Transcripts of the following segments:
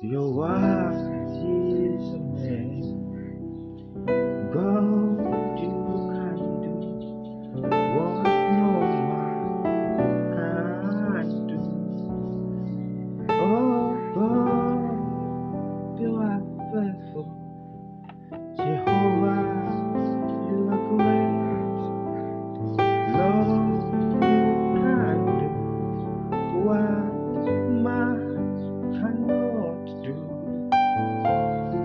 Your word is a man. God, you can do what no man can do. Oh God, you are faithful. Jehovah, you are great. Lord, you can do what man cannot do.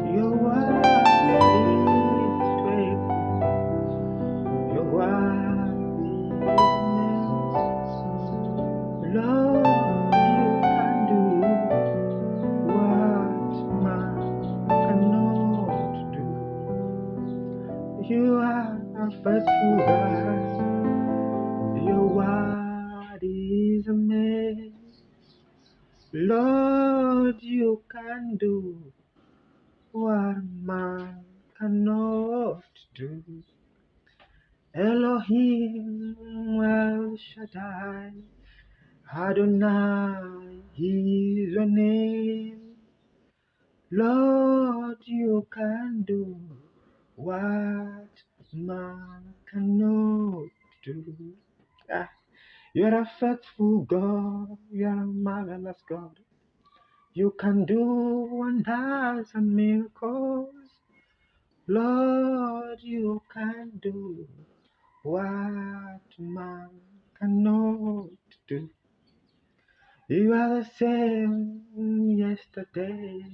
Your word is faithful. Your word is amazing. Lord, you can do what man cannot do. You are a faithful God. Your word is amazing. Lord, you can do what man cannot do. Elohim El Shaddai, Adonai is your name. Lord, you can do what man cannot do. Ah, you're a faithful God, you're a marvelous God. You can do wonders and miracles. Lord, you can do what man cannot do. You are the same yesterday.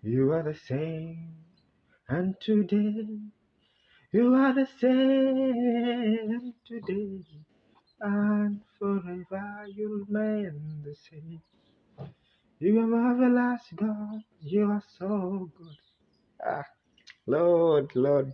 You are the same and today. You are the same today and forever. You'll remain the same. You are marvelous, God. You are so good. Ah, Lord, Lord.